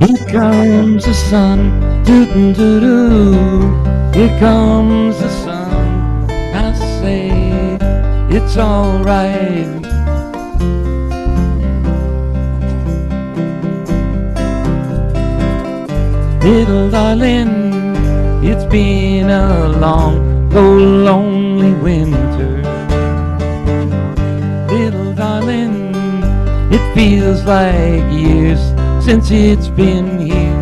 Here comes the sun, doo-doo-doo-doo. Here comes the sun, I say it's alright. Little darling, it's been a long, though lonely winter. Little darling, it feels like years since it's been here.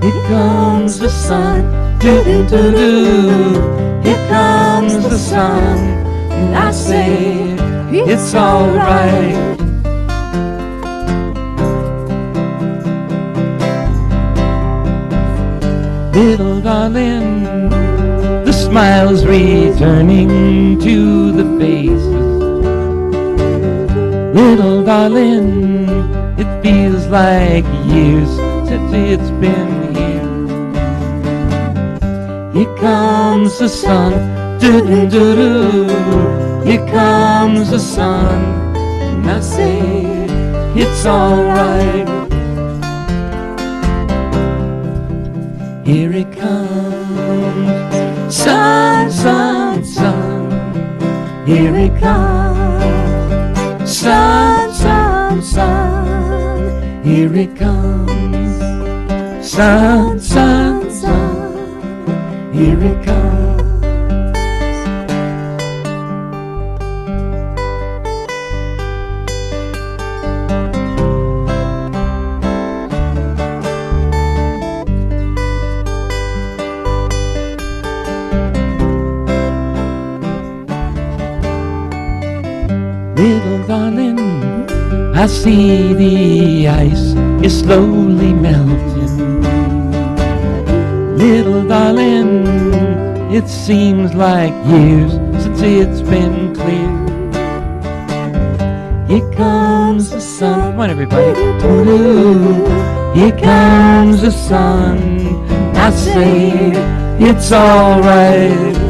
Here comes the sun, doo-doo-doo-doo. Here comes the sun, and I say it's alright. Little darling, the smile's returning to the faces. Little darling, it feels like years since it's been here. Here comes the sun, doo-doo-doo-doo. Here comes the sun, and I say it's alright. Here it comes, sun, sun, sun. Here it comes, sun, sun, sun. Here it comes, sun, sun, sun. Here it comes. Little darling, I see the ice is slowly melting. Little darling, it seems like years since it's been clear. Here comes the sun. Come on, everybody. Here comes the sun. I say it's alright.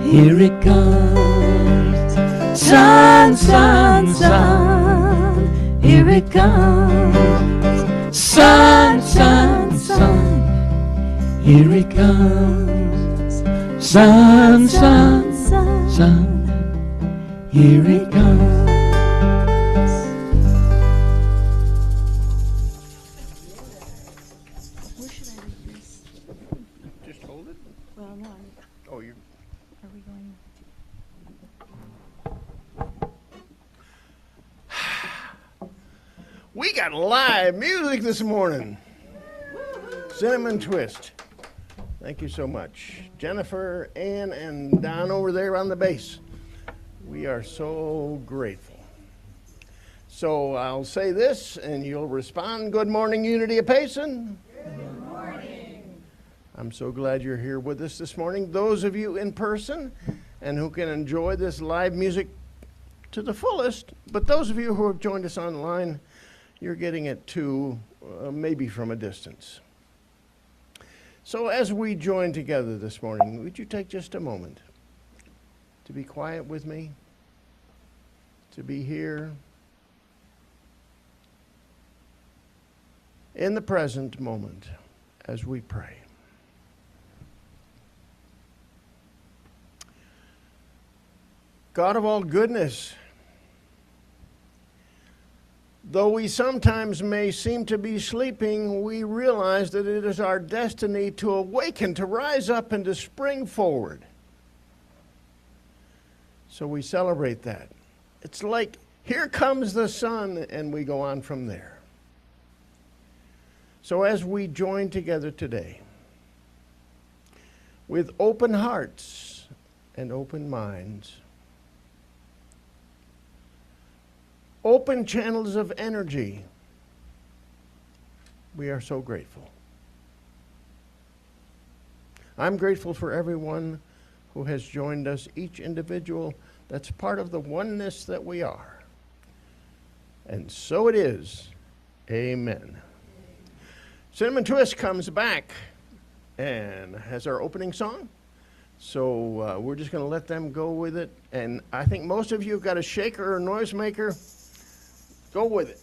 Here it comes, sun, sun, sun. Here it comes, sun, sun, sun. Here it comes, sun, sun, sun. Here it comes. Where should I leave this? Just hold it. Well, no, Oh, you. are we going? We got live music this morning. Cinnamon Twist. Thank you so much. Jennifer, Ann, and Don over there on the bass. We are so grateful. So I'll say this and you'll respond. Good morning, Unity of Payson. Good morning. I'm so glad you're here with us this morning. Those of you in person and who can enjoy this live music to the fullest, but those of you who have joined us online, you're getting it too, maybe from a distance. So as we join together this morning, would you take just a moment to be quiet with me, to be here in the present moment as we pray. God of all goodness, though we sometimes may seem to be sleeping, we realize that it is our destiny to awaken, to rise up, and to spring forward. So we celebrate that. It's like, here comes the sun, and we go on from there. So as we join together today, with open hearts and open minds, open channels of energy, we are so grateful. I'm grateful for everyone who has joined us, each individual that's part of the oneness that we are. And so it is. Amen. Cinnamon Twist comes back and has our opening song. So we're just going to let them go with it. And I think most of you have got a shaker or a noisemaker. Go with it.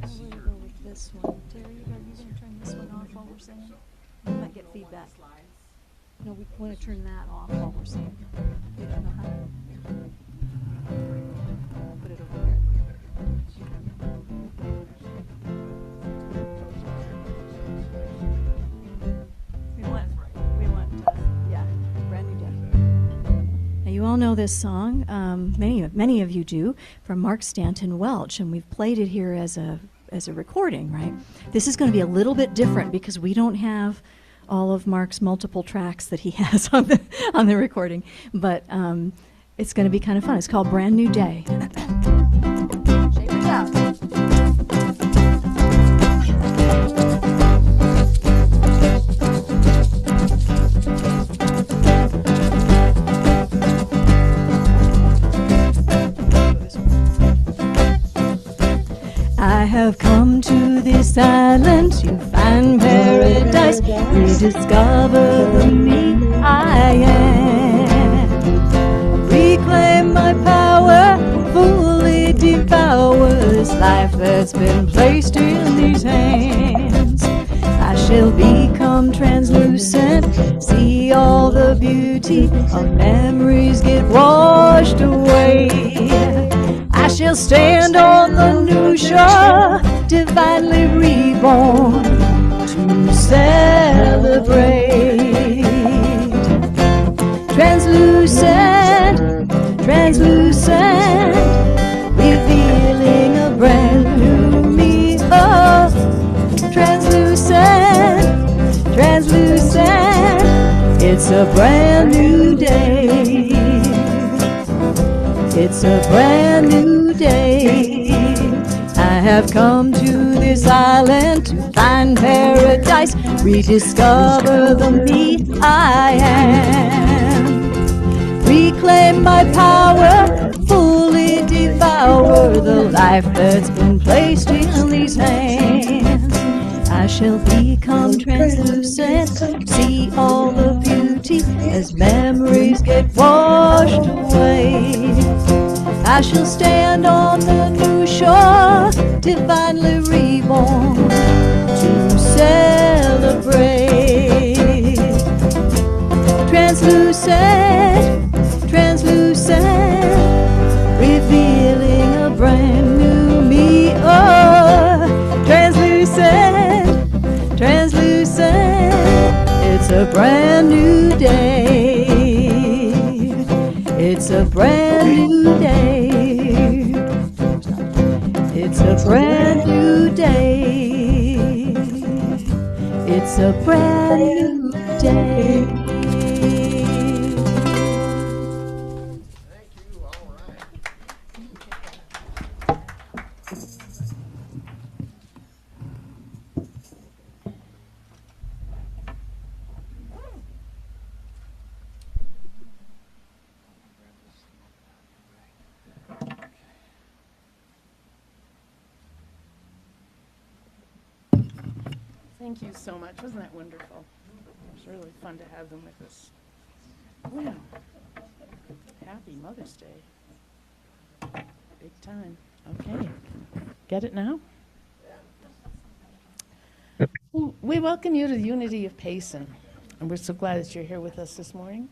I'm gonna go with this one. Terry, are you gonna turn this one off while we're singing? We might get feedback. No, we wanna turn that off while we're singing. We don't know how. Put it over there. Yeah, Brand New Day. Now you all know this song, many of you do, from Mark Stanton Welch, and we've played it here as a recording, right? This is going to be a little bit different because we don't have all of Mark's multiple tracks that he has on the recording, but it's going to be kind of fun. It's called Brand New Day. Shake it out. I have come to this island to find paradise, rediscover the me I am, reclaim my power, fully devour this life that's been placed in these hands. I shall become translucent, see all the beauty of memories get washed away. I shall stand on the new shore, divinely reborn, to celebrate. Translucent, translucent, revealing a brand new me. Oh, translucent, translucent, it's a brand new day. It's a brand new day. I have come to this island to find paradise, rediscover the me I am, reclaim my power, fully devour the life that's been placed in these hands. I shall become translucent, see all the beauty as memories get washed away. I shall stand on the new shore, divinely reborn, to celebrate. Translucent, translucent, revealing a brand new me. Oh, translucent, translucent, it's a brand new day. It's a brand new day. It's a brand new day. It's a brand new day. Thank you. All right. Thank you so much. Wasn't that wonderful? It was really fun to have them with us. Wow. Happy Mother's Day. Big time. Okay. Get it now? Well, we welcome you to the Unity of Payson, and we're so glad that you're here with us this morning.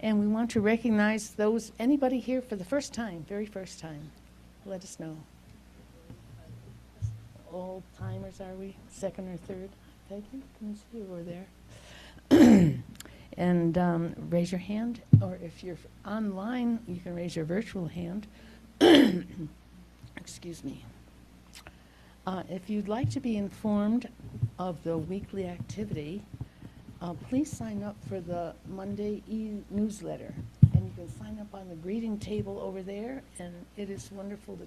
And we want to recognize anybody here for the first time, very first time. Let us know. Old timers, are we? Second or third? Peggy, can you see over there? And raise your hand, or if you're online, you can raise your virtual hand. Excuse me. If you'd like to be informed of the weekly activity, please sign up for the Monday newsletter. And you can sign up on the greeting table over there, and it is wonderful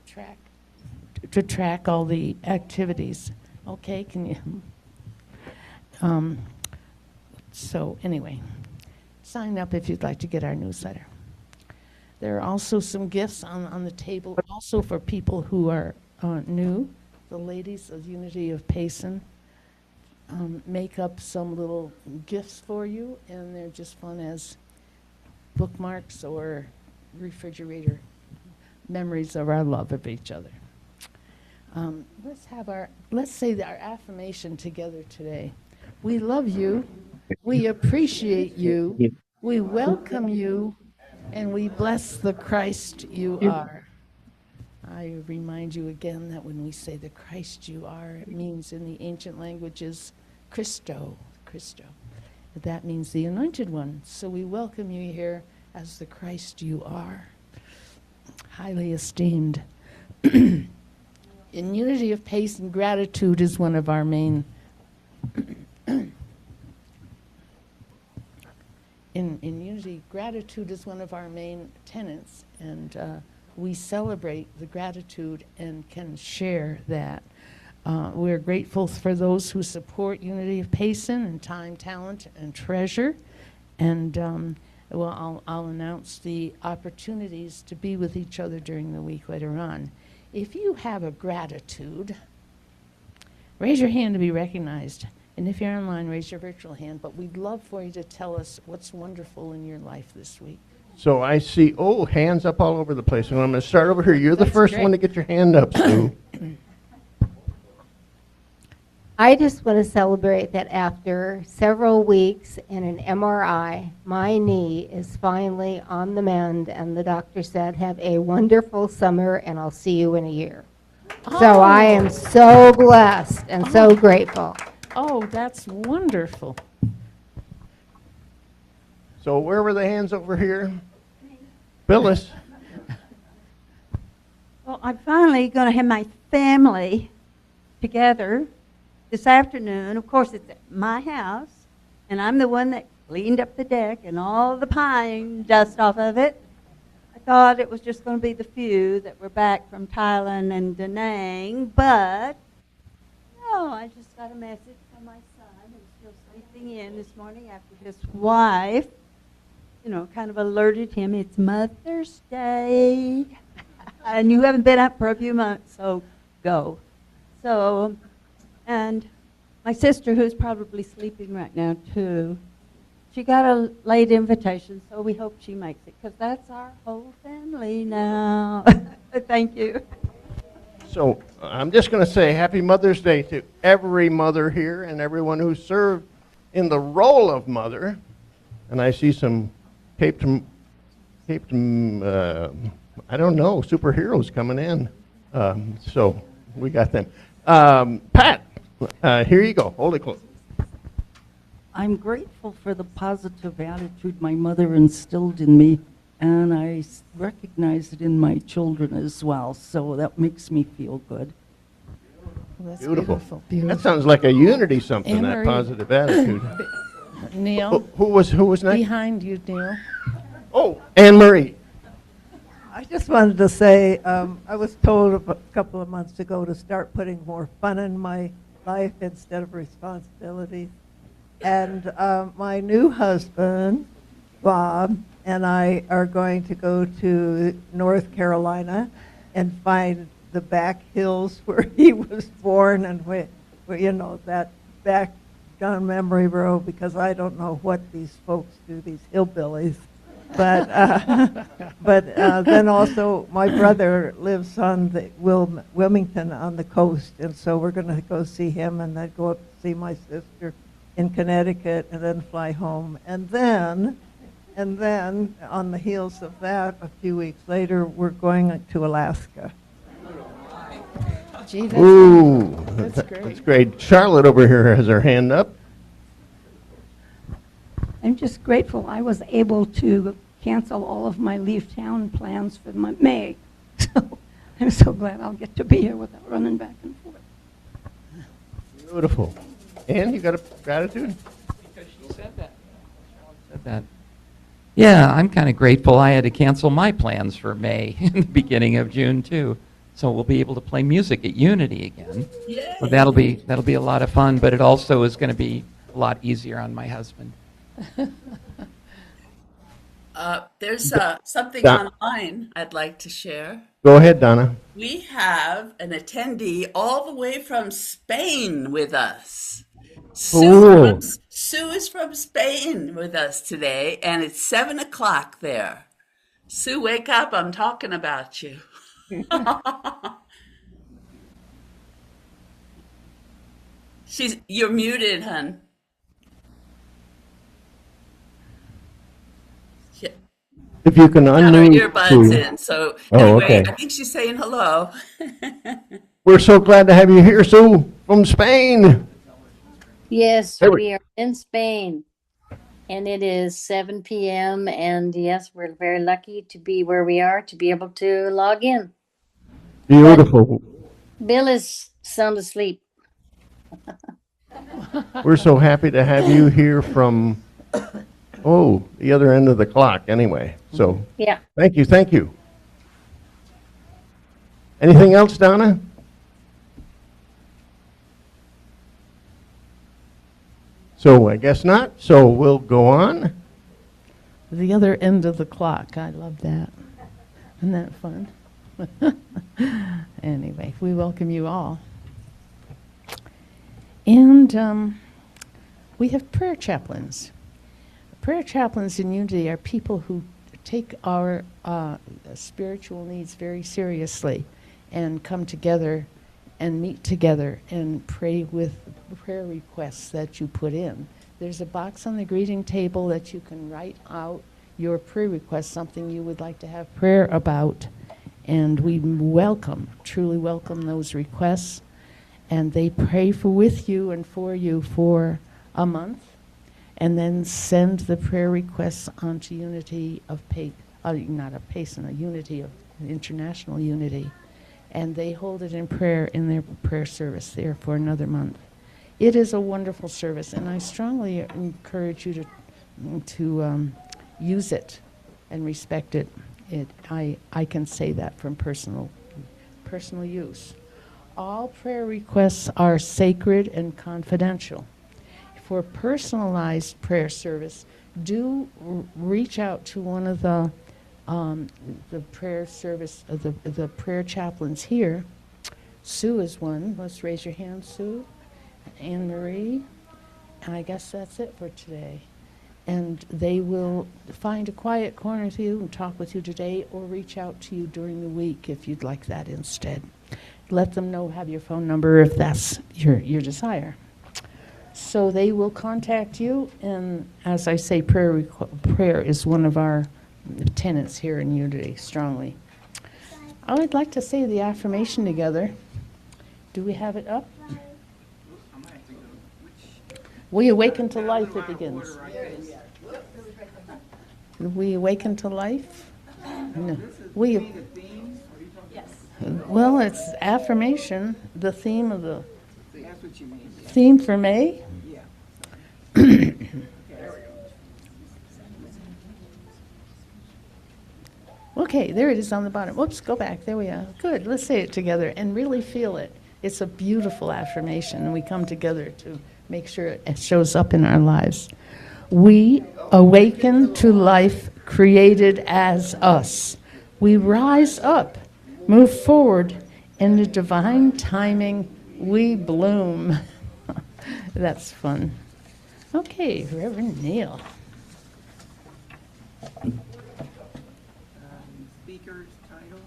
to track all the activities. Okay, can you? So anyway, sign up if you'd like to get our newsletter. There are also some gifts on the table, also for people who are new the ladies of Unity of Payson make up some little gifts for you, and they're just fun as bookmarks or refrigerator memories of our love of each other. Let's say our affirmation together today. We love you, we appreciate you, we welcome you, and we bless the Christ you are. I remind you again that when we say the Christ you are, it means in the ancient languages, Christo. That means the anointed one. So we welcome you here as the Christ you are, highly esteemed. In Unity of Payson, gratitude is one of our main in Unity, gratitude is one of our main tenets, and we celebrate the gratitude and can share that. We're grateful for those who support Unity of Payson in time, talent, and treasure. And I'll announce the opportunities to be with each other during the week later on. If you have a gratitude, raise your hand to be recognized. And if you're online, raise your virtual hand. But we'd love for you to tell us what's wonderful in your life this week. So I see, hands up all over the place. And I'm going to start over here. You're the first one to get your hand up, Sue. I just want to celebrate that after several weeks in an MRI, my knee is finally on the mend, and the doctor said, have a wonderful summer, and I'll see you in a year. So I am so blessed and so grateful. Oh, that's wonderful. So where were the hands over here? Phyllis. Well, I'm finally going to have my family together this afternoon. Of course, it's at my house, and I'm the one that cleaned up the deck and all the pine dust off of it. I thought it was just going to be the few that were back from Thailand and Da Nang, but no, I just got a message from my son who's still sleeping in this morning after his wife, kind of alerted him it's Mother's Day, and you haven't been up for a few months, so go. So, and my sister, who's probably sleeping right now too, she got a late invitation, so we hope she makes it, because that's our whole family now. Thank you. So I'm just going to say Happy Mother's Day to every mother here and everyone who served in the role of mother. And I see some taped I don't know, superheroes coming in. So we got them. Pat, here you go. Hold it close. I'm grateful for the positive attitude my mother instilled in me, and I recognize it in my children as well, so that makes me feel good. Well, that's Beautiful. beautiful. That sounds like a unity something, Anne that Marie. positive attitude. Neil, Who was next? behind you, Neil. Oh, Anne Marie. I just wanted to say, I was told a couple of months ago to start putting more fun in my life instead of responsibilities. And my new husband, Bob, and I are going to go to North Carolina and find the back hills where he was born and where that back down memory road, because I don't know what these folks do, these hillbillies. But then also my brother lives on the Wilmington on the coast, and so we're going to go see him and then go up to see my sister in Connecticut and then fly home. And then on the heels of that, a few weeks later, we're going to Alaska. Gee, That's great. That's great. Charlotte over here has her hand up. I'm just grateful I was able to cancel all of my leave town plans for May. So I'm so glad I'll get to be here without running back and forth. Beautiful. Ann, you got a gratitude? Because she said that. Said that. Yeah, I'm kind of grateful I had to cancel my plans for May in the beginning of June too. So we'll be able to play music at Unity again. So that'll be a lot of fun, but it also is going to be a lot easier on my husband. There's something Don- online I'd like to share. Go ahead, Donna. We have an attendee all the way from Spain with us. Cool. Sue is from Spain with us today, and it's 7 o'clock there. Sue, wake up. I'm talking about you. You're muted, hun. Yeah, If you can got her unmute earbuds Sue. in. So Oh, anyway, okay. I think she's saying hello. We're so glad to have you here, Sue, from Spain. Yes, There we- we are in Spain, and it is 7 p.m. And yes, we're very lucky to be where we are to be able to log in. Beautiful. Bill is sound asleep. We're so happy to have you here from, the other end of the clock anyway. So Yeah. thank you, thank you. Anything else, Donna? So I guess not. So we'll go on. The other end of the clock. I love that. Isn't that fun? Anyway, we welcome you all. And we have prayer chaplains. Prayer chaplains in Unity are people who take our spiritual needs very seriously and come together and meet together and pray with prayer requests that you put in. There's a box on the greeting table that you can write out your prayer request, something you would like to have prayer about. And we truly welcome those requests. And they pray with you and for you for a month, and then send the prayer requests onto Unity of not of Payson, a Unity of International Unity. And they hold it in prayer in their prayer service there for another month. It is a wonderful service, and I strongly encourage you to use it and respect it. I can say that from personal use. All prayer requests are sacred and confidential. For personalized prayer service, do reach out to one of the prayer service, the prayer chaplains here. Sue is one. Let's raise your hand, Sue. Anne Marie. And I guess that's it for today. And they will find a quiet corner with you and talk with you today, or reach out to you during the week if you'd like that instead. Let them know, have your phone number if that's your desire. So they will contact you, and as I say, prayer is one of our tenets here in Unity, strongly. I would like to say the affirmation together. Do we have it up? We awaken to life, it begins. We awaken to life? No. Well, it's affirmation, the theme of the theme for May. Okay, there it is on the bottom. Whoops, go back. There we are. Good. Let's say it together and really feel it. It's a beautiful affirmation, and we come together to make sure it shows up in our lives. We awaken to life created as us. We rise up, move forward, in the divine timing, we bloom. That's fun. Okay, Reverend Neal. Speaker's title.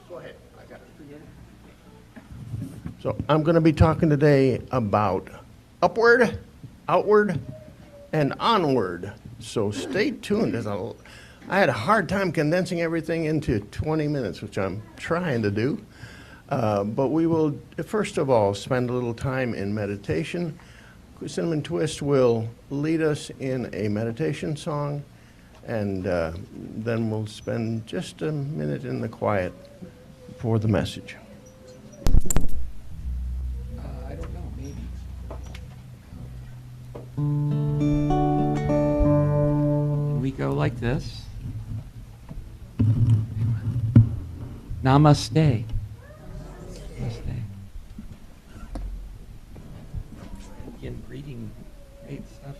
Go ahead. I got it. So I'm going to be talking today about upward, outward, and onward. So stay tuned. I had a hard time condensing everything into 20 minutes, which I'm trying to do. But we will, first of all, spend a little time in meditation. Cinnamon Twist will lead us in a meditation song, and then we'll spend just a minute in the quiet for the message. I don't know, maybe. We go like this. Namaste. Namaste. Begin breathing great stuff.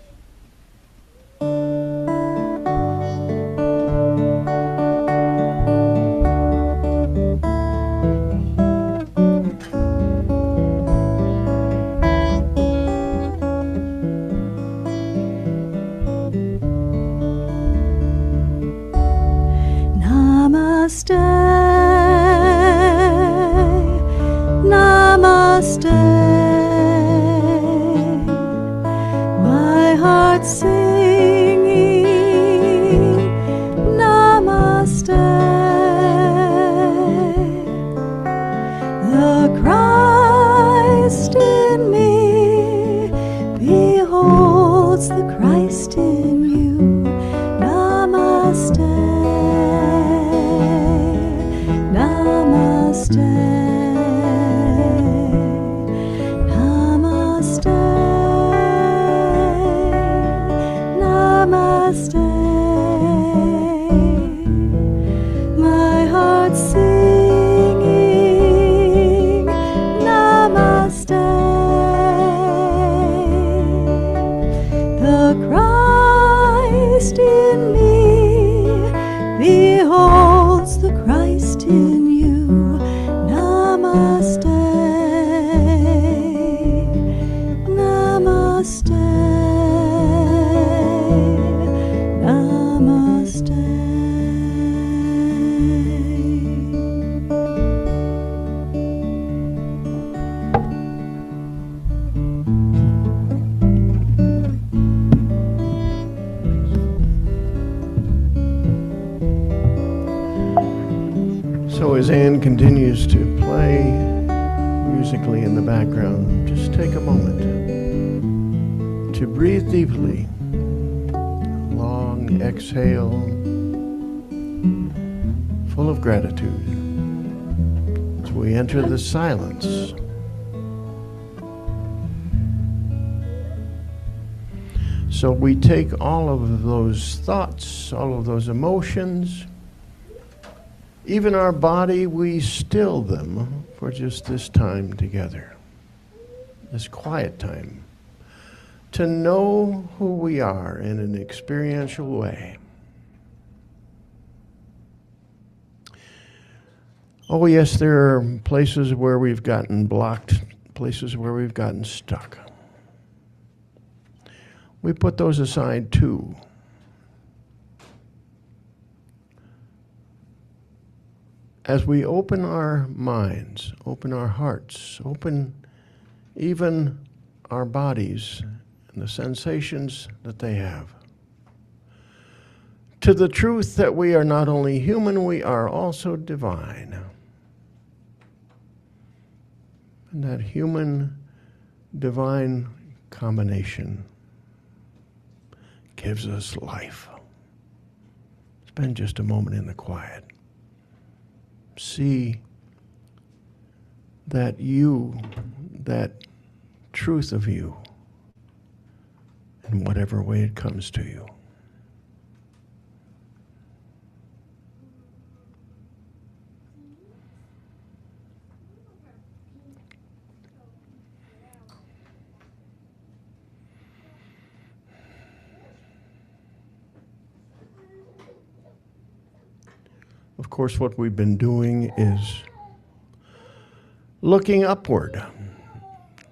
holds the Christ in you. Namaste, namaste, namaste, namaste. My heart singing namaste. The Christ in me beholds the Christ in you. Namaste, namaste, namaste. So as Anne continues to play musically in the background, just take a moment to breathe deeply. Long exhale, full of gratitude, as we enter the silence. So we take all of those thoughts, all of those emotions, even our body, we still them for just this time together, this quiet time, to know who we are in an experiential way. Oh yes, there are places where we've gotten blocked, places where we've gotten stuck. We put those aside too. As we open our minds, open our hearts, open even our bodies and the sensations that they have, to the truth that we are not only human, we are also divine. And that human-divine combination gives us life. Spend just a moment in the quiet. See that you, that truth of you, in whatever way it comes to you. Of course, what we've been doing is looking upward,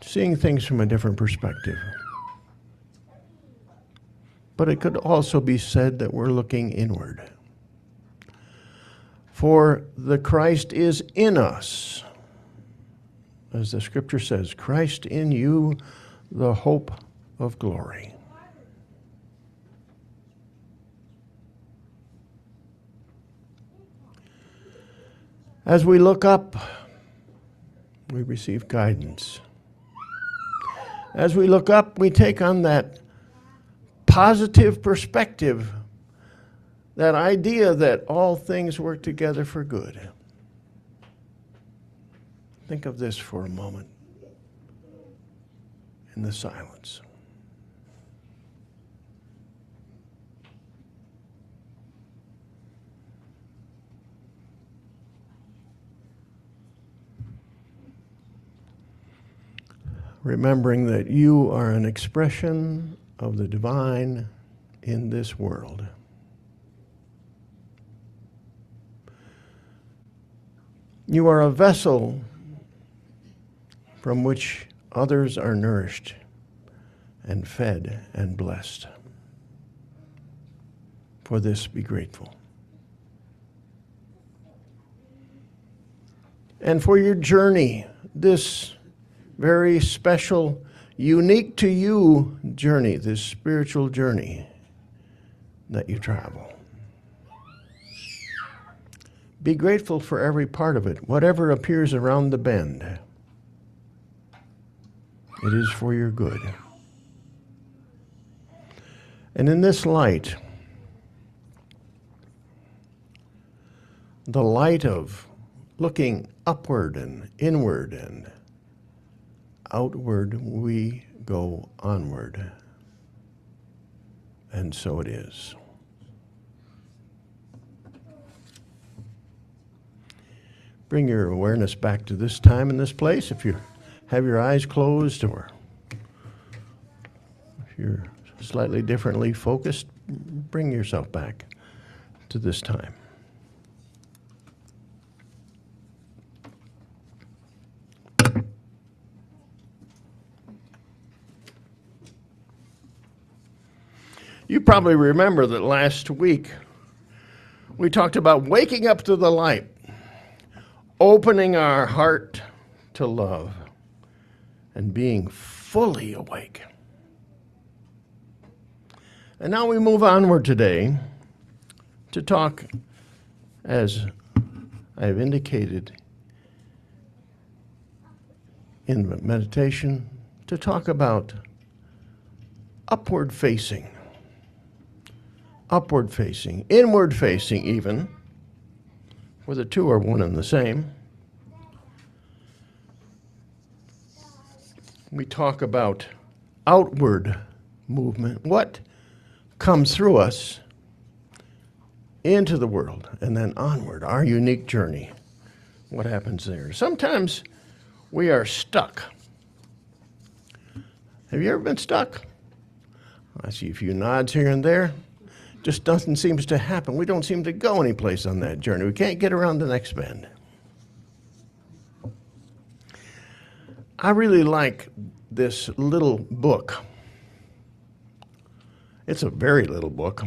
seeing things from a different perspective. But it could also be said that we're looking inward. For the Christ is in us. As the scripture says, Christ in you, the hope of glory. As we look up, we receive guidance. As we look up, we take on that positive perspective, that idea that all things work together for good. Think of this for a moment in the silence. Remembering that you are an expression of the divine in this world. You are a vessel from which others are nourished and fed and blessed. For this, be grateful. And for your journey, this very special, unique to you journey, this spiritual journey that you travel. Be grateful for every part of it, whatever appears around the bend. It is for your good. And in this light, the light of looking upward and inward and outward, we go onward. And so it is. Bring your awareness back to this time and this place. If you have your eyes closed or if you're slightly differently focused, bring yourself back to this time. You probably remember that last week we talked about waking up to the light, opening our heart to love, and being fully awake. And now we move onward today to talk, as I've indicated in meditation, to talk about upward facing, inward facing even, where the two are one and the same. We talk about outward movement, what comes through us into the world, and then onward, our unique journey, what happens there. Sometimes we are stuck. Have you ever been stuck? I see a few nods here and there. Just doesn't seem to happen. We don't seem to go anyplace on that journey. We can't get around the next bend. I really like this little book. It's a very little book.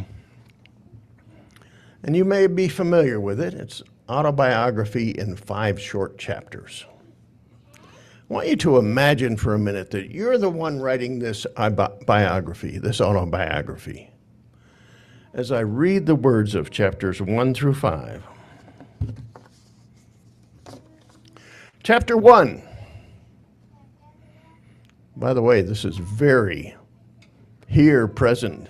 And you may be familiar with it. It's autobiography in 5 short chapters. I want you to imagine for a minute that you're the one writing this biography, this autobiography. As I read the words of chapters 1 through 5. Chapter 1. By the way, this is very here, present,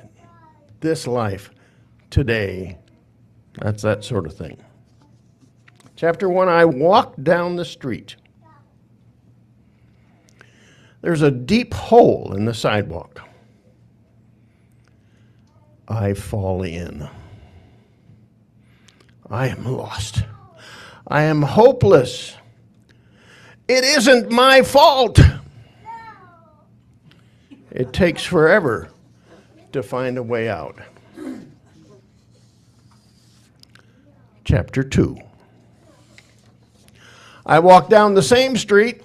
this life, today. That's that sort of thing. Chapter 1, I walk down the street. There's a deep hole in the sidewalk. I fall in. I am lost. I am hopeless. It isn't my fault. It takes forever to find a way out. Chapter 2. I walk down the same street.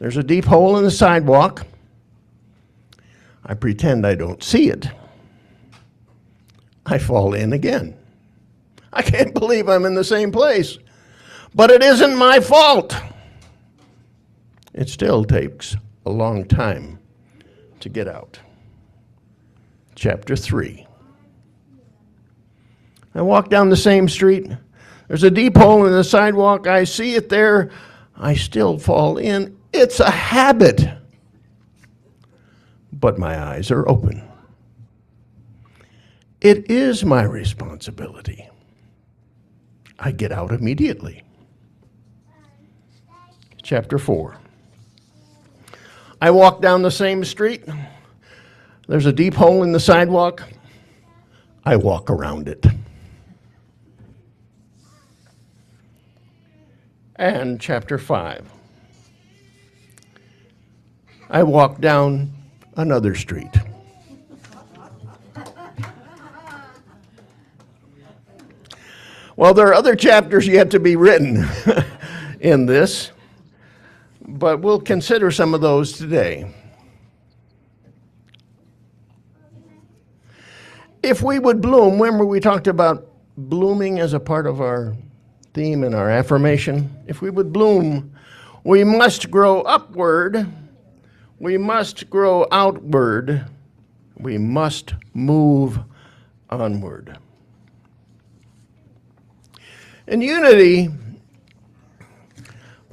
There's a deep hole in the sidewalk. I pretend I don't see it. I fall in again. I can't believe I'm in the same place. But it isn't my fault. It still takes a long time to get out. Chapter 3. I walk down the same street. There's a deep hole in the sidewalk. I see it there. I still fall in. It's a habit. But my eyes are open. It is my responsibility. I get out immediately. Chapter 4. I walk down the same street. There's a deep hole in the sidewalk. I walk around it. And chapter 5. I walk down another street. Well, there are other chapters yet to be written in this, but we'll consider some of those today. If we would bloom, remember we talked about blooming as a part of our theme and our affirmation. If we would bloom, we must grow upward, we must grow outward, we must move onward. In unity,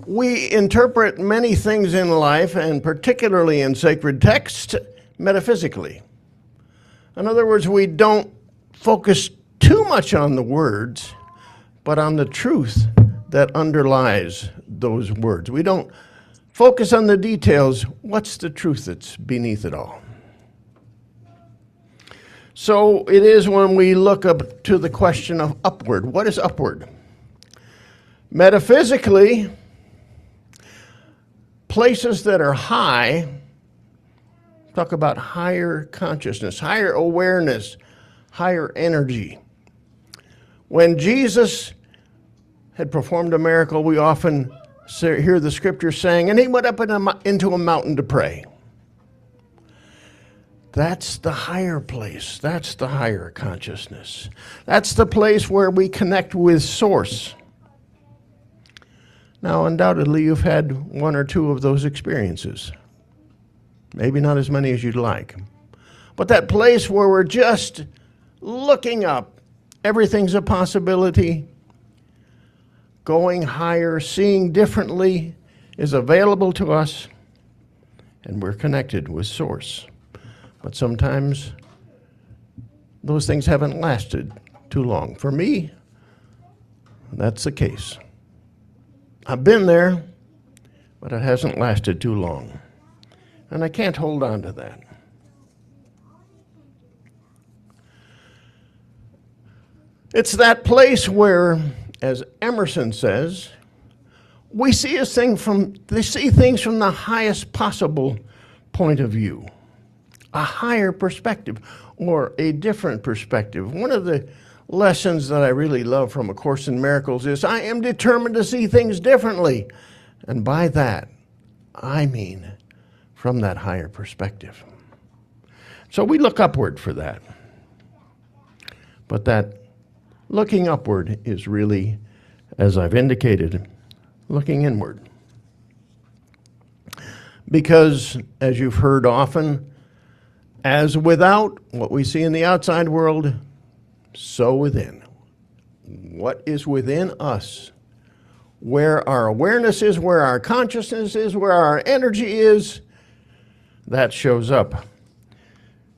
we interpret many things in life, and particularly in sacred text, metaphysically. In other words, we don't focus too much on the words, but on the truth that underlies those words. We don't focus on the details. What's the truth that's beneath it all? So it is when we look up to the question of upward. What is upward? Metaphysically, places that are high, talk about higher consciousness, higher awareness, higher energy. When Jesus had performed a miracle, we often hear the scripture saying, and he went up into a mountain to pray. That's the higher place. That's the higher consciousness. That's the place where we connect with Source. Now, undoubtedly, you've had one or two of those experiences. Maybe not as many as you'd like. But that place where we're just looking up, everything's a possibility, going higher, seeing differently is available to us, and we're connected with Source. But sometimes those things haven't lasted too long. For me, that's the case. I've been there, but it hasn't lasted too long. And I can't hold on to that. It's that place where, as Emerson says, we see things from the highest possible point of view. A higher perspective or a different perspective. One of the lessons that I really love from A Course in Miracles is I am determined to see things differently. And by that, I mean from that higher perspective. So we look upward for that. But that looking upward is really, as I've indicated, looking inward. Because, as you've heard often, as without, what we see in the outside world, so within. What is within us, where our awareness is, where our consciousness is, where our energy is, that shows up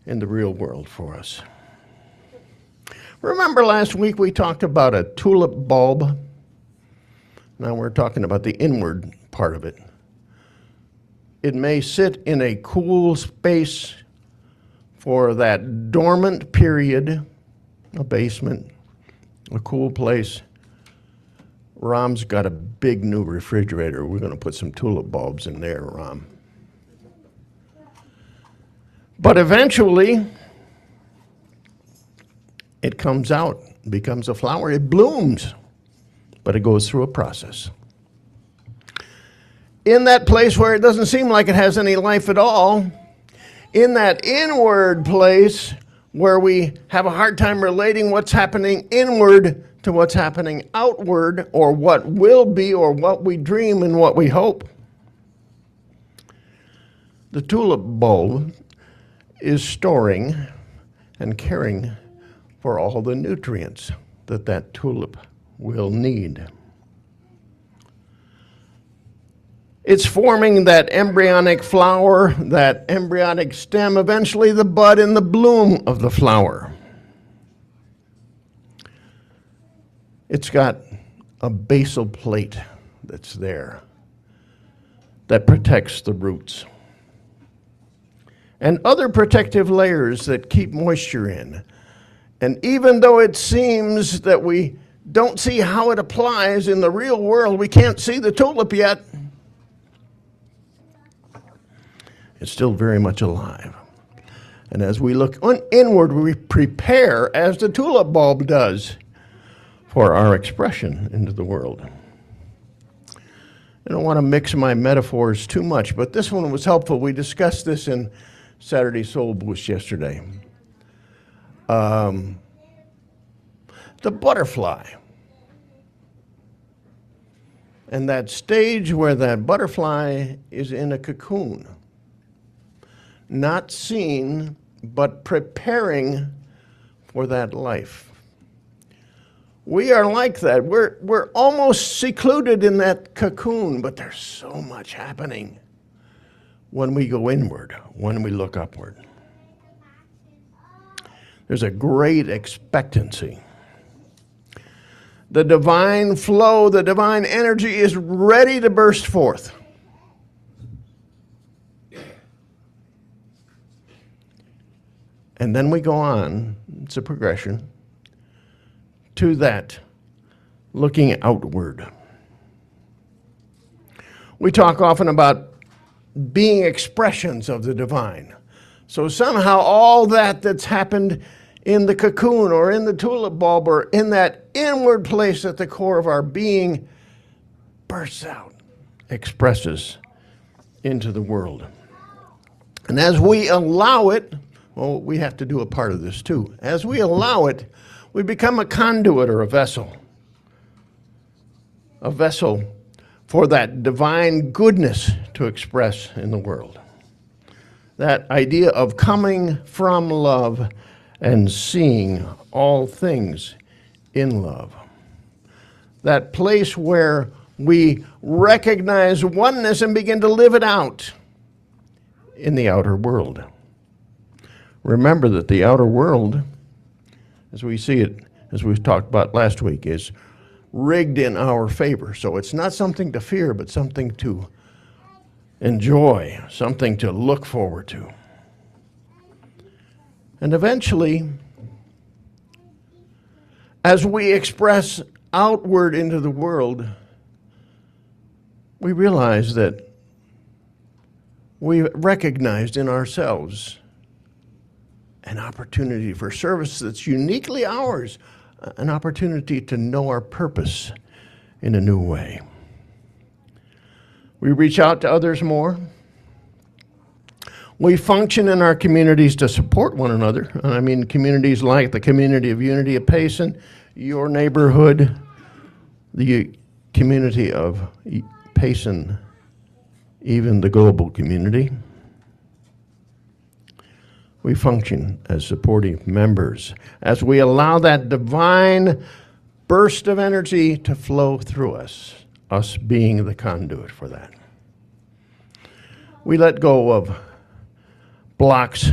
in the real world for us. Remember last week we talked about a tulip bulb? Now we're talking about the inward part of it. It may sit in a cool space for that dormant period, a basement, a cool place. Ram's got a big new refrigerator. We're going to put some tulip bulbs in there, Ram. But eventually, it comes out, becomes a flower. It blooms, but it goes through a process. In that place where it doesn't seem like it has any life at all, in that inward place where we have a hard time relating what's happening inward to what's happening outward, or what will be, or what we dream and what we hope. The tulip bulb is storing and caring for all the nutrients that tulip will need. It's forming that embryonic flower, that embryonic stem, eventually the bud and the bloom of the flower. It's got a basal plate that's there that protects the roots. And other protective layers that keep moisture in. And even though it seems that we don't see how it applies in the real world, we can't see the tulip yet, it's still very much alive. And as we look inward, we prepare, as the tulip bulb does, for our expression into the world. I don't want to mix my metaphors too much, but this one was helpful. We discussed this in Saturday Soul Boost yesterday. The butterfly. And that stage where that butterfly is in a cocoon. Not seen, but preparing for that life. We are like that. We're almost secluded in that cocoon, but there's so much happening when we go inward, when we look upward. There's a great expectancy. The divine flow, the divine energy is ready to burst forth. And then we go on, it's a progression, to that looking outward. We talk often about being expressions of the divine. So somehow all that's happened in the cocoon or in the tulip bulb or in that inward place at the core of our being bursts out, expresses into the world. And as we allow it, well, we have to do a part of this too. As we allow it, we become a conduit or a vessel for that divine goodness to express in the world. That idea of coming from love and seeing all things in love. That place where we recognize oneness and begin to live it out in the outer world. Remember that the outer world, as we see it, as we've talked about last week, is rigged in our favor. So it's not something to fear, but something to enjoy, something to look forward to. And eventually, as we express outward into the world, we realize that we recognized in ourselves an opportunity for service that's uniquely ours, an opportunity to know our purpose in a new way. We reach out to others more. We function in our communities to support one another. And I mean communities like the Community of Unity of Payson, your neighborhood, the community of Payson, even the global community. We function as supportive members as we allow that divine burst of energy to flow through us being the conduit for that. We let go of blocks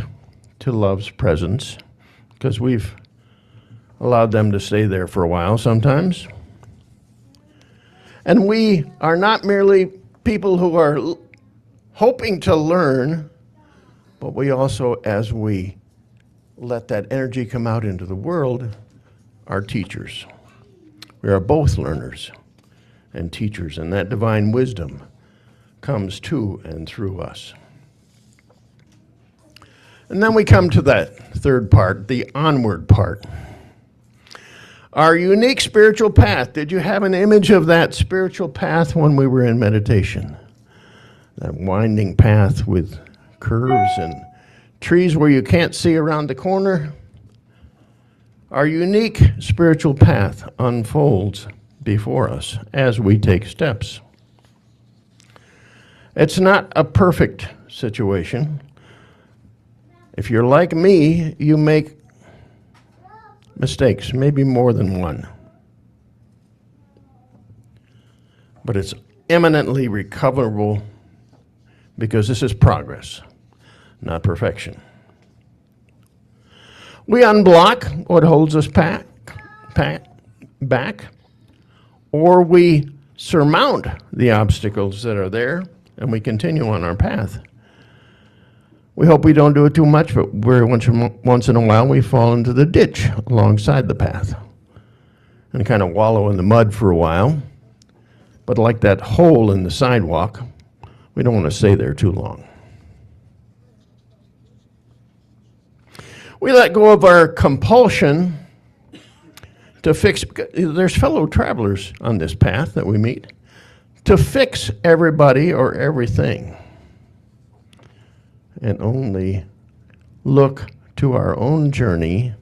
to love's presence because we've allowed them to stay there for a while sometimes. And we are not merely people who are hoping to learn, but we also, as we let that energy come out into the world, are teachers. We are both learners and teachers, and that divine wisdom comes to and through us. And then we come to that third part, the onward part. Our unique spiritual path. Did you have an image of that spiritual path when we were in meditation? That winding path with curves and trees where you can't see around the corner. Our unique spiritual path unfolds before us as we take steps. It's not a perfect situation. If you're like me, you make mistakes, maybe more than one. But it's eminently recoverable because this is progress, not perfection. We unblock what holds us back, or we surmount the obstacles that are there, and we continue on our path. We hope we don't do it too much, but once in a while we fall into the ditch alongside the path and kind of wallow in the mud for a while. But like that hole in the sidewalk, we don't want to stay there too long. We let go of our compulsion to fix, there's fellow travelers on this path that we meet, to fix everybody or everything, and only look to our own journey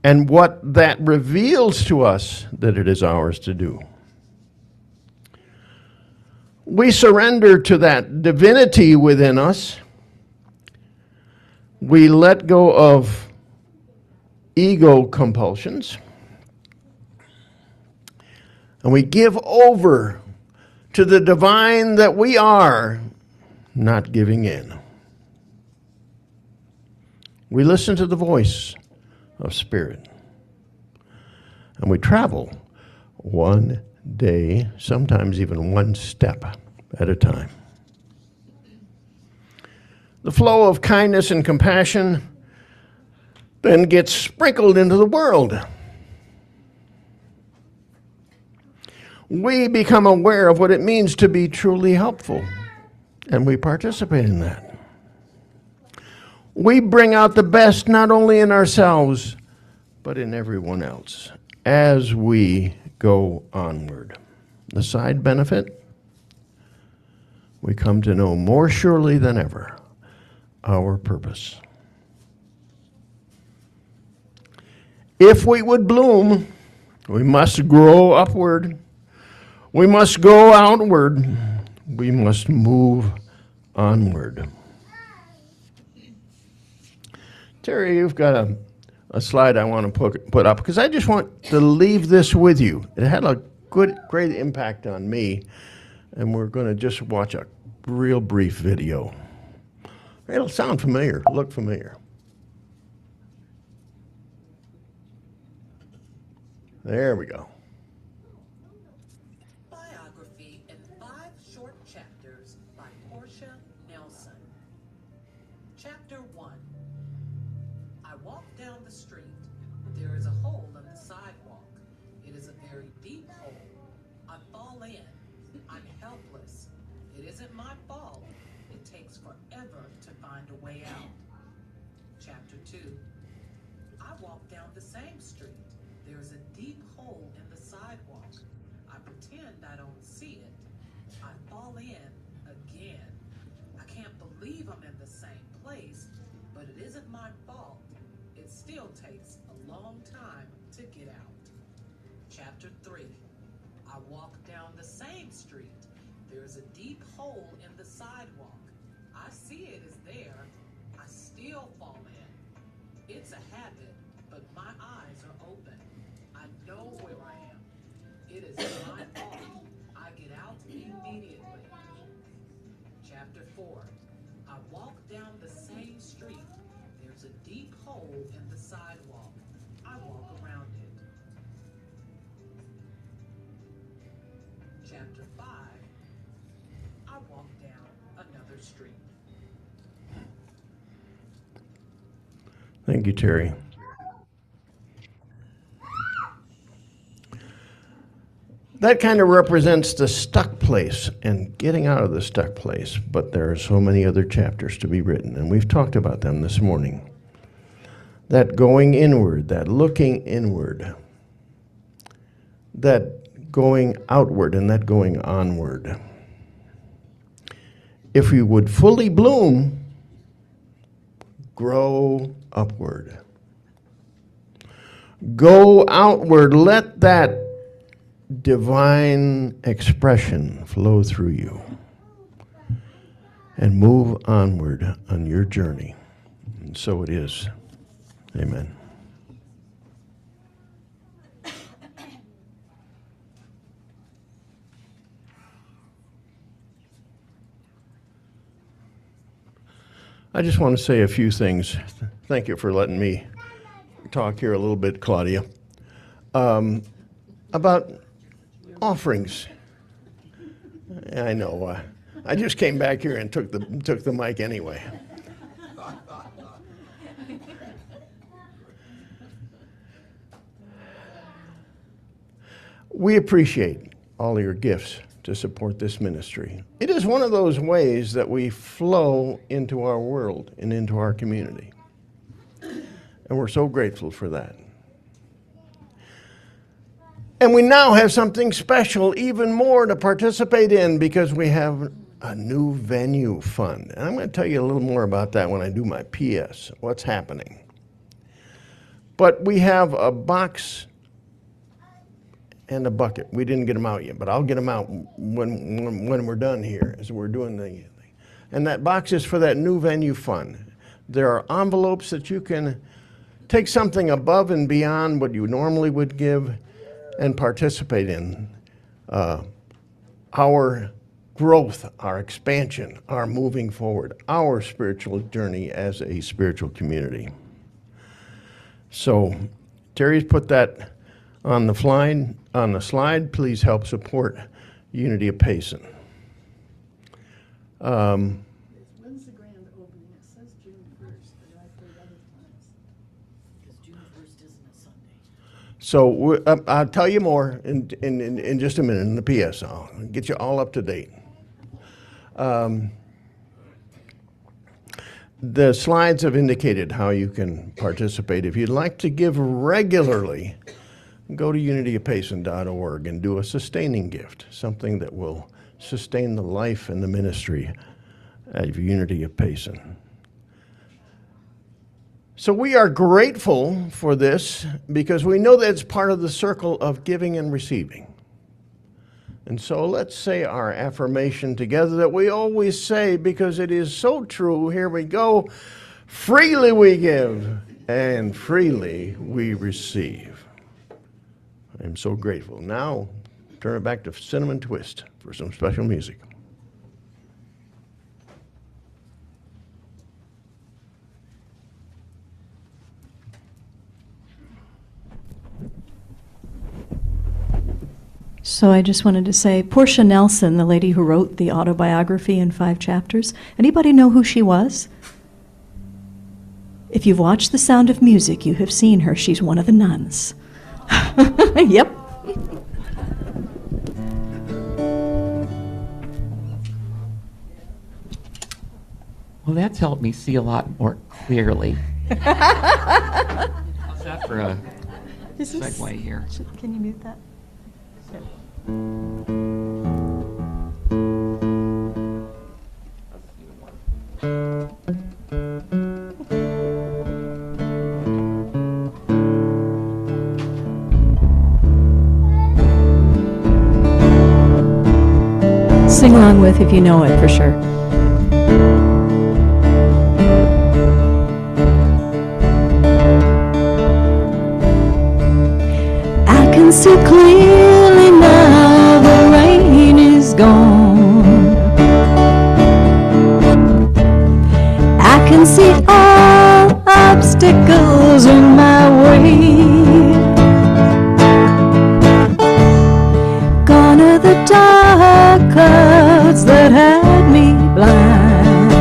and what that reveals to us that it is ours to do. We surrender to that divinity within us. We let go of ego compulsions. And we give over to the divine that we are, not giving in. We listen to the voice of spirit. And we travel one day, sometimes even one step at a time. The flow of kindness and compassion then gets sprinkled into the world. We become aware of what it means to be truly helpful, and we participate in that. We bring out the best not only in ourselves, but in everyone else as we go onward. The side benefit, we come to know more surely than ever our purpose. If we would bloom, we must grow upward. We must go outward. We must move onward. Terry, you've got a slide I want to put up because I just want to leave this with you. It had a great impact on me, and we're going to just watch a real brief video. It'll sound familiar, look familiar. There we go. Biography in 5 short chapters by Portia Nelson. Chapter 1. I walk down the street. There is a hole in the sidewalk. It is a very deep hole. I fall in. I'm helpless. It isn't my fault. It takes forever to find a way out. Chapter 2. I walk down the same street. There is a deep hole in the sidewalk. I pretend I don't see it. I fall in again. I can't believe I'm in the same place, but it isn't my fault. It still takes a long time to get out. Chapter 3. I walk down the same street. There's a deep hole in the sidewalk. I see it is there. I still fall in. It's a habit, but my eyes are open. I know where I am. It is my fault. I get out immediately. Chapter 4. I walk down the same street. There's a deep hole in the sidewalk. I walk around it. Chapter 5. I walk down another street. Thank you, Terry. That kind of represents the stuck place and getting out of the stuck place, but there are so many other chapters to be written, and we've talked about them this morning. That going inward, that looking inward, that going outward, and that going onward. If we would fully bloom, grow upward. Go outward, let that divine expression flow through you and move onward on your journey. And so it is. Amen. I just want to say a few things. Thank you for letting me talk here a little bit, Claudia, about offerings. I know. I just came back here and took the mic anyway. We appreciate all your gifts to support this ministry. It is one of those ways that we flow into our world and into our community. And we're so grateful for that. And we now have something special, even more to participate in, because we have a new venue fund. And I'm going to tell you a little more about that when I do my PS, what's happening. But we have a box and a bucket. We didn't get them out yet, but I'll get them out when we're done here, as we're doing the thing. And that box is for that new venue fund. There are envelopes that you can take something above and beyond what you normally would give and participate in our growth, our expansion, our moving forward, our spiritual journey as a spiritual community. So Terry's put that on the slide. Please help support Unity of Payson. When's the grand opening? It says June 1st, but I've heard other times. Because June 1st isn't a Sunday. So I'll tell you more in just a minute in the PS. I'll get you all up to date. The slides have indicated how you can participate. If you'd like to give regularly, go to unityofpayson.org and do a sustaining gift, something that will sustain the life and the ministry of Unity of Payson. So we are grateful for this because we know that it's part of the circle of giving and receiving. And so let's say our affirmation together that we always say because it is so true. Here we go. Freely we give and freely we receive. I'm so grateful. Now, turn it back to Cinnamon Twist for some special music. So I just wanted to say, Portia Nelson, the lady who wrote the autobiography in 5 chapters, anybody know who she was? If you've watched The Sound of Music, you have seen her. She's one of the nuns. Yep. Well, that's helped me see a lot more clearly. How's that for a segue here? Can you mute that? Sing along with if you know it for sure. I can see clearly now the rain is gone. I can see all obstacles in my way. Gone are the dark clouds that had me blind.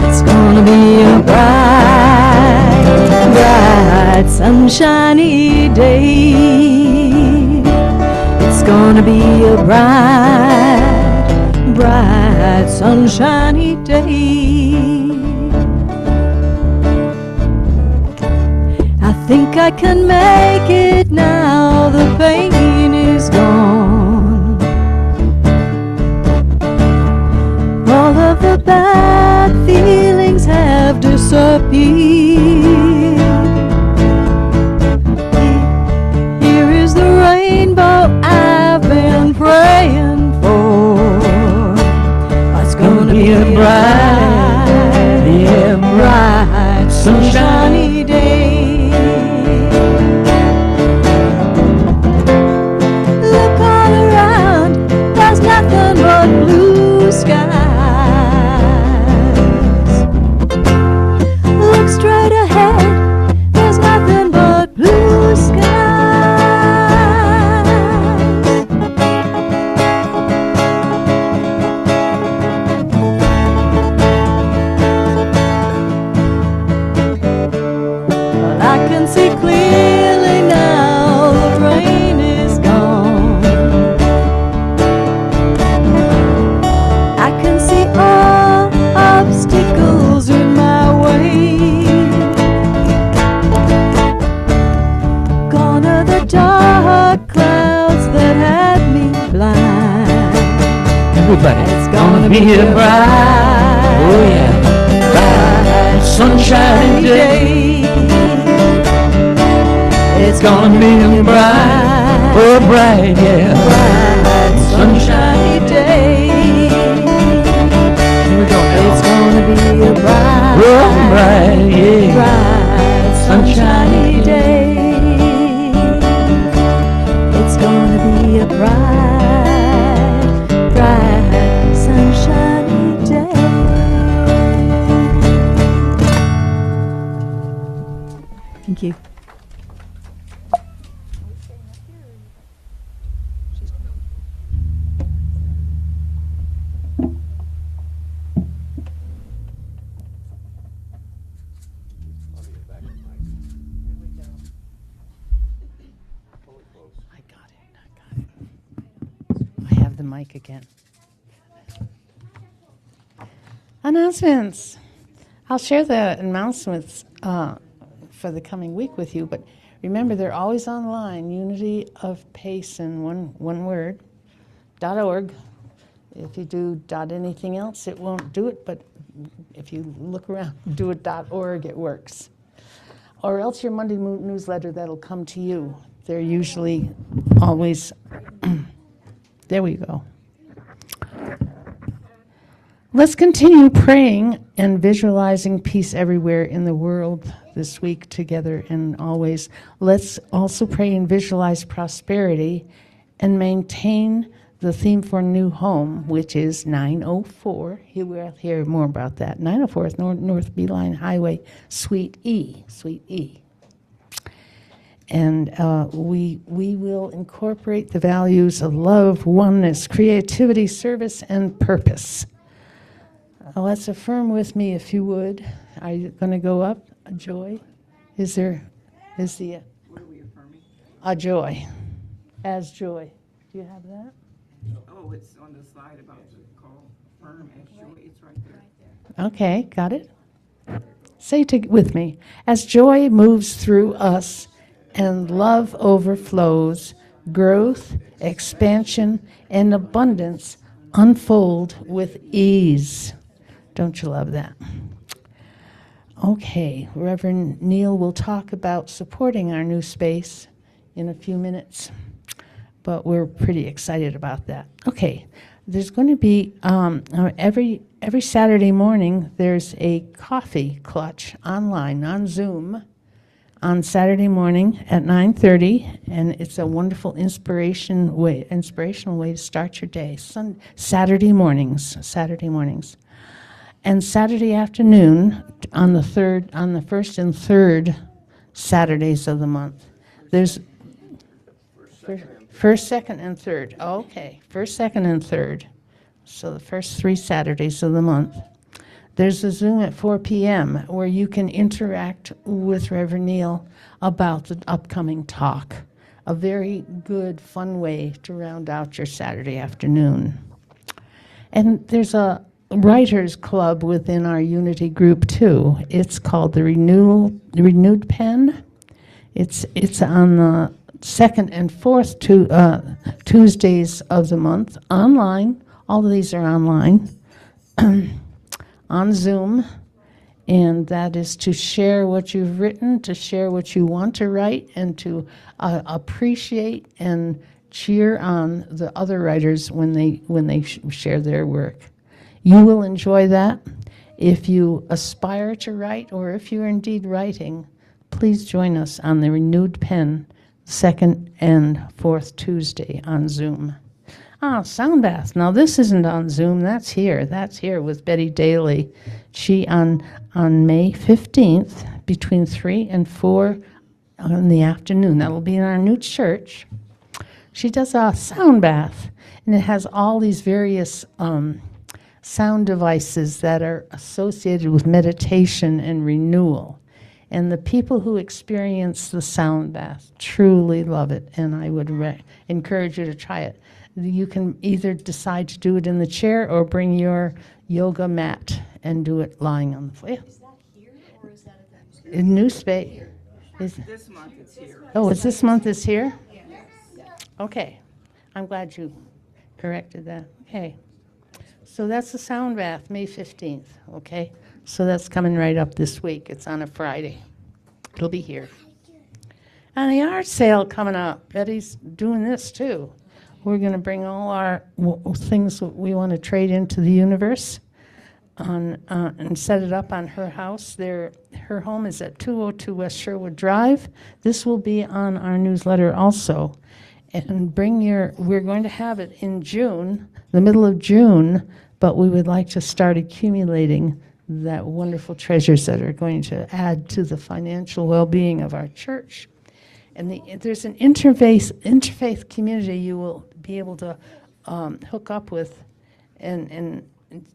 It's gonna be a bright, bright, sunshiny day. It's gonna be a bright, bright, sunshiny day. I think I can make it now, the pain is gone. All of the bad feelings have disappeared. Here is the rainbow I've been praying for. It's gonna be a bright, yeah, bright, sunshiny day. Look all around, there's nothing but blue skies. Look straight ahead, there's nothing but blue skies. Well, I can see clearly now, the rain is gone. I can see all obstacles in my way. Gone are the dark clouds that had me blind. Everybody. It's gonna be a bright, Oh, yeah. bright, sunshiny day. It's gonna be a bright, Oh, bright, yeah. bright, sunshiny day. Here we go now. It's gonna be a bright, Oh, bright, yeah. bright, sunshiny day. It's gonna be a bright, bright, sunshiny day. Thank you. I got it. I have the mic again. Announcements. I'll share the announcements for the coming week with you, but remember they're always online. Unity of Payson, one word, .org. If you do .anything else, it won't do it, but if you look around, do it .org, it works. Or else your Monday newsletter that'll come to you. They're usually always, there we go. Let's continue praying and visualizing peace everywhere in the world this week together and always. Let's also pray and visualize prosperity and maintain the theme for New Home, which is 904. You will hear more about that. 904 is North Beeline Highway, Suite E. Suite E. And we will incorporate the values of love, oneness, creativity, service, and purpose. Let's affirm with me, if you would. Are you going to go up? A joy? Is the... What are we affirming? A joy. As joy. Do you have that? Oh, it's on the slide about the call. Affirm as joy. It's right there. Okay, got it. Say it with me. As joy moves through us and love overflows, growth, expansion, and abundance unfold with ease. Don't you love that? Okay, Reverend Neal will talk about supporting our new space in a few minutes, but we're pretty excited about that. Okay, there's going to be, every Saturday morning, there's a coffee clutch online on Zoom on Saturday morning at 9:30, and it's a wonderful inspirational way to start your day. Saturday mornings. And Saturday afternoon on the first and third Saturdays of the month. There's first, second, and third. Oh, okay, first, second, and third. So the first 3 Saturdays of the month. There's a Zoom at 4 p.m. where you can interact with Reverend Neal about the upcoming talk. A very good, fun way to round out your Saturday afternoon. And there's a writers club within our Unity group too. It's called the Renewed Pen. It's on the second and fourth Tuesdays of the month, online. All of these are online, on Zoom, and that is to share what you've written, to share what you want to write, and to appreciate and cheer on the other writers when they share their work. You will enjoy that. If you aspire to write, or if you're indeed writing, please join us on the Renewed Pen, second and fourth Tuesday on Zoom. Sound bath. Now this isn't on Zoom. That's here. That's here with Betty Daly. She on May 15th between 3 and 4 in the afternoon. That will be in our new church. She does a sound bath, and it has all these various sound devices that are associated with meditation and renewal. And the people who experience the sound bath truly love it, and I would encourage you to try it. You can either decide to do it in the chair or bring your yoga mat and do it lying on the floor. Yeah. Is that here or is that at the In new space. This month it's here. Oh, is this month is here? Yes. Okay. I'm glad you corrected that. Okay. So that's the sound bath, May 15th, okay? So that's coming right up this week. It's on a Friday. It'll be here. And the art sale coming up. Betty's doing this too. We're going to bring all our things that we want to trade into the universe and set it up on her house. Her home is at 202 West Sherwood Drive. This will be on our newsletter also. And we're going to have it in June, the middle of June, but we would like to start accumulating wonderful treasures that are going to add to the financial well-being of our church. And there's an interfaith community you will be able to hook up with. And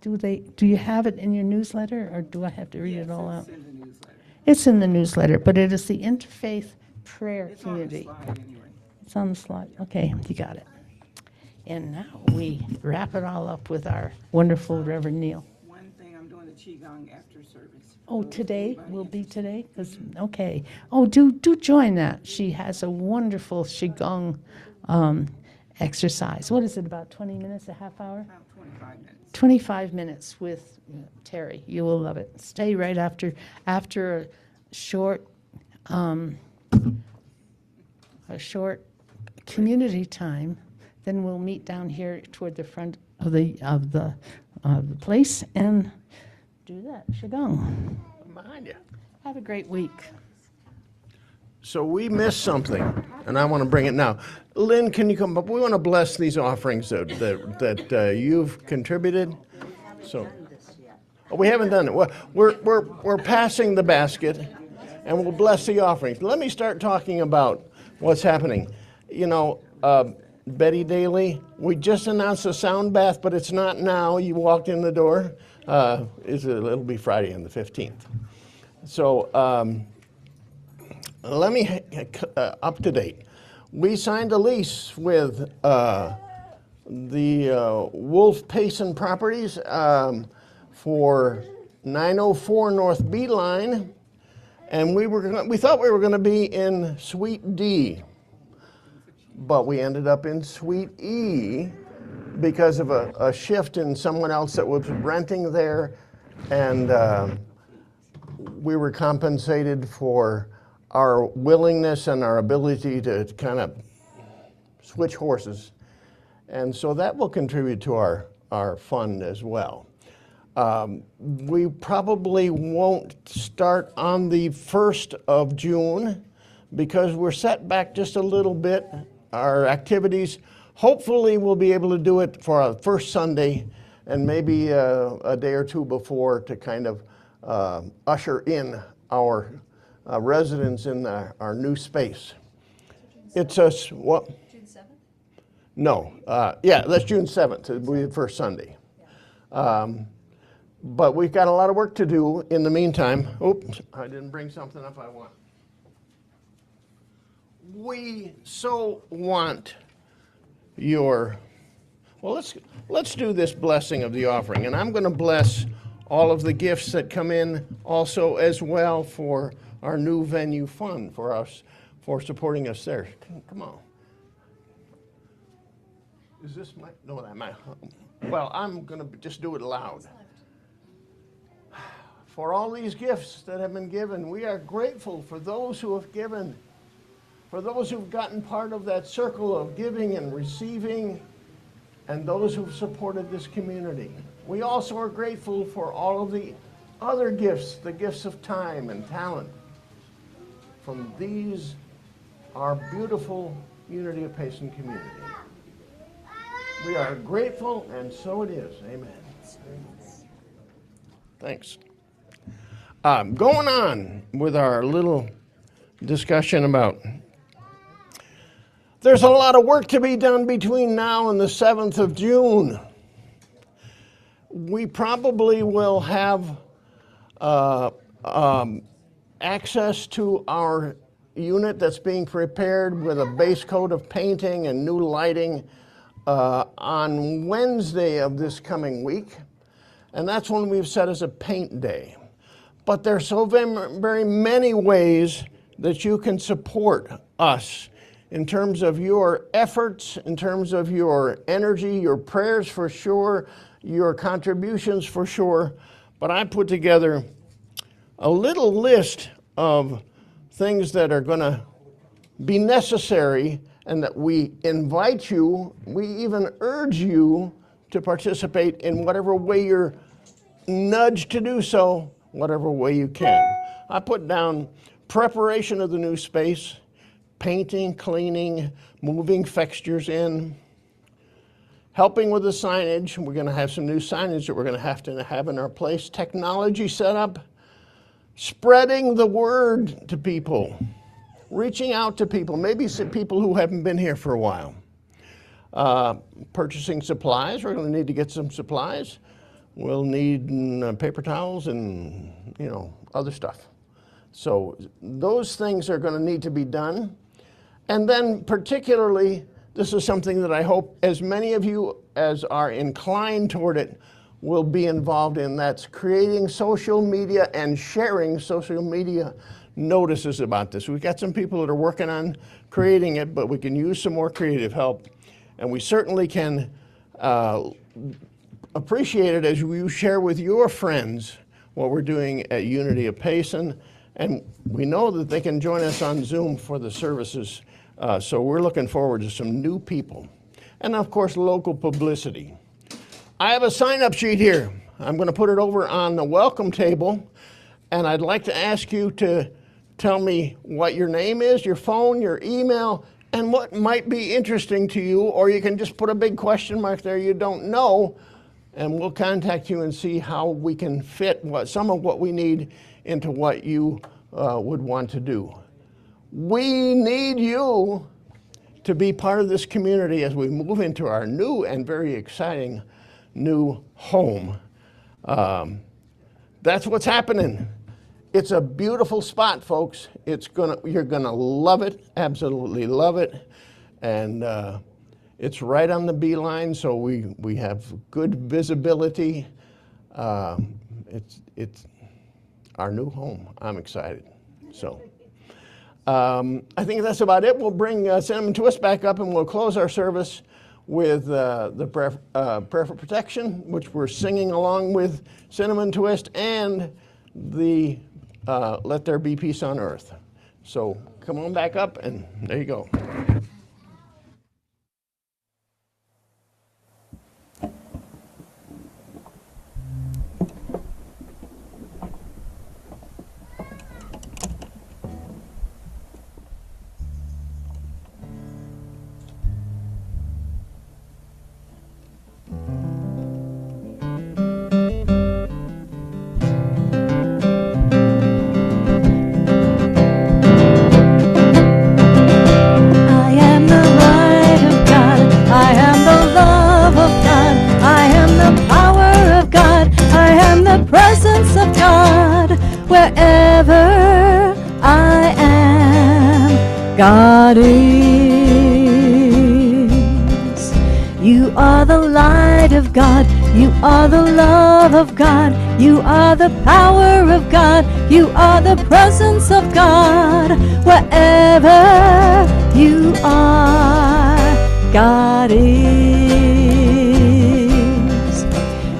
do you have it in your newsletter, or do I have to read it all out? It's in the newsletter. It's in the newsletter, but it is the interfaith prayer community. On the slide anyway. It's on the slide. Okay, you got it. And now we wrap it all up with our wonderful Reverend Neal. One thing, I'm doing the Qigong after service. Oh, today will be today? Okay. Oh, do join that. She has a wonderful Qigong exercise. What is it, about 20 minutes, a half hour? About 25 minutes. 25 minutes with Terry. You will love it. Stay right after a short community time. Then we'll meet down here toward the front of the place and do that Qigong. I'm behind you. Have a great week. So we missed something, and I want to bring it now. Lynn, can you come up? We want to bless these offerings that you've contributed. So, we haven't done it. Well, we're passing the basket, and we'll bless the offerings. Let me start talking about what's happening. You know, Betty Daly, we just announced a sound bath, but it's not now. You walked in the door. It'll be Friday on the 15th. So let me up to date. We signed a lease with the Wolf Payson Properties for 904 North Beeline, and we thought we were going to be in Suite D, but we ended up in Suite E because of a shift in someone else that was renting there, and we were compensated for our willingness and our ability to kind of switch horses. And so that will contribute to our fund as well. We probably won't start on the 1st of June because we're set back just a little bit. Our activities, hopefully we'll be able to do it for our first Sunday and maybe a day or two before to kind of usher in our residents in our new space. It's a, what? June 7th? No, yeah, that's June 7th. It'll be the first Sunday. But we've got a lot of work to do in the meantime. Oops, I didn't bring something up I want. We so want your, well, let's do this blessing of the offering. And I'm going to bless all of the gifts that come in also as well for our new venue fund, for us, for supporting us there. Come on. Is this my, no, that might, well, I'm going to just do it loud. For all these gifts that have been given, we are grateful for those who have given, for those who've gotten part of that circle of giving and receiving, and those who've supported this community. We also are grateful for all of the other gifts, the gifts of time and talent from these, our beautiful Unity of Payson community. We are grateful, and so it is. Amen. Thanks. Going on with our little discussion about, there's a lot of work to be done between now and the 7th of June. We probably will have access to our unit that's being prepared with a base coat of painting and new lighting on Wednesday of this coming week. And that's when we've set as a paint day. But there's so very many ways that you can support us in terms of your efforts, in terms of your energy, your prayers for sure, your contributions for sure. But I put together a little list of things that are going to be necessary and that we invite you, we even urge you to participate in whatever way you're nudged to do so, whatever way you can. I put down preparation of the new space, painting, cleaning, moving fixtures in, helping with the signage. We're going to have some new signage that we're going to have in our place. Technology set up. Spreading the word to people. Reaching out to people. Maybe some people who haven't been here for a while. Purchasing supplies. We're going to need to get some supplies. We'll need paper towels and, other stuff. So those things are going to need to be done. And then particularly, this is something that I hope as many of you as are inclined toward it will be involved in. That's creating social media and sharing social media notices about this. We've got some people that are working on creating it, but we can use some more creative help. And we certainly can appreciate it as you share with your friends what we're doing at Unity of Payson. And we know that they can join us on Zoom for the services. So we're looking forward to some new people. And of course, local publicity. I have a sign-up sheet here. I'm going to put it over on the welcome table. And I'd like to ask you to tell me what your name is, your phone, your email, and what might be interesting to you. Or you can just put a big question mark there you don't know. And we'll contact you and see how we can fit some of what we need into what you would want to do. We need you to be part of this community as we move into our new and very exciting new home. That's what's happening. It's a beautiful spot, folks. You're gonna love it, absolutely love it. And it's right on the beeline, so we have good visibility. It's our new home. I'm excited. So I think that's about it. We'll bring Cinnamon Twist back up and we'll close our service with the prayer for protection, which we're singing along with Cinnamon Twist, and the Let There Be Peace on Earth. So come on back up, and there you go. God is. You are the light of God. You are the love of God. You are the power of God. You are the presence of God. Wherever you are, God is.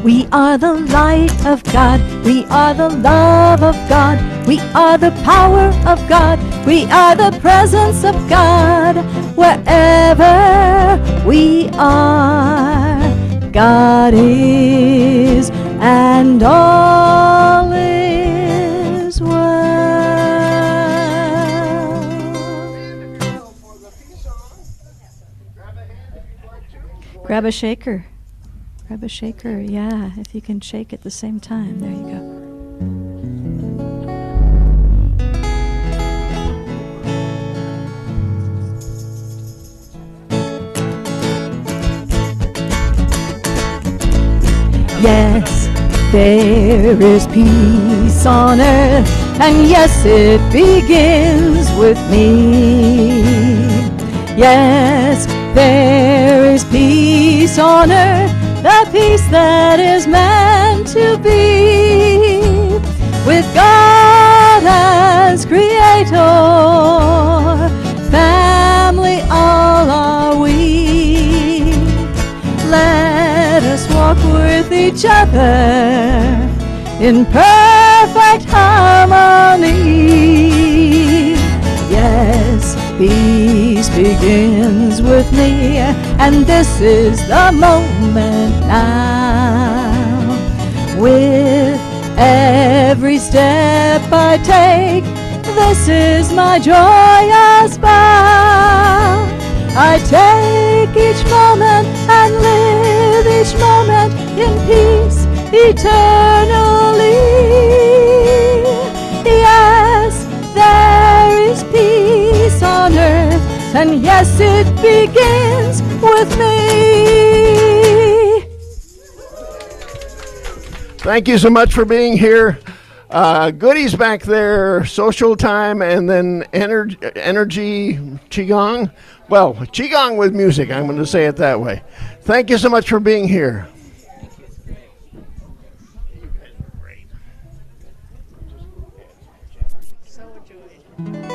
We are the light of God. We are the love of God. We are the power of God. We are the presence of God. Wherever we are, God is, and all is well. Grab a shaker. Grab a shaker, yeah, if you can shake at the same time. There you go. Yes, there is peace on earth, and yes, it begins with me. Yes, there is peace on earth, the peace that is meant to be, with God as creator, family all are we. Let us walk with each other in perfect harmony. Yes, peace begins with me, and this is the moment now. With every step I take, this is my joyous vow. I take each moment and live each moment in peace eternally. Yes, there is peace on earth, and yes, it begins with me. Thank you so much for being here. Goodies back there, social time, and then energy Qigong. Well, Qigong with music, I'm going to say it that way. Thank you so much for being here. So enjoyed.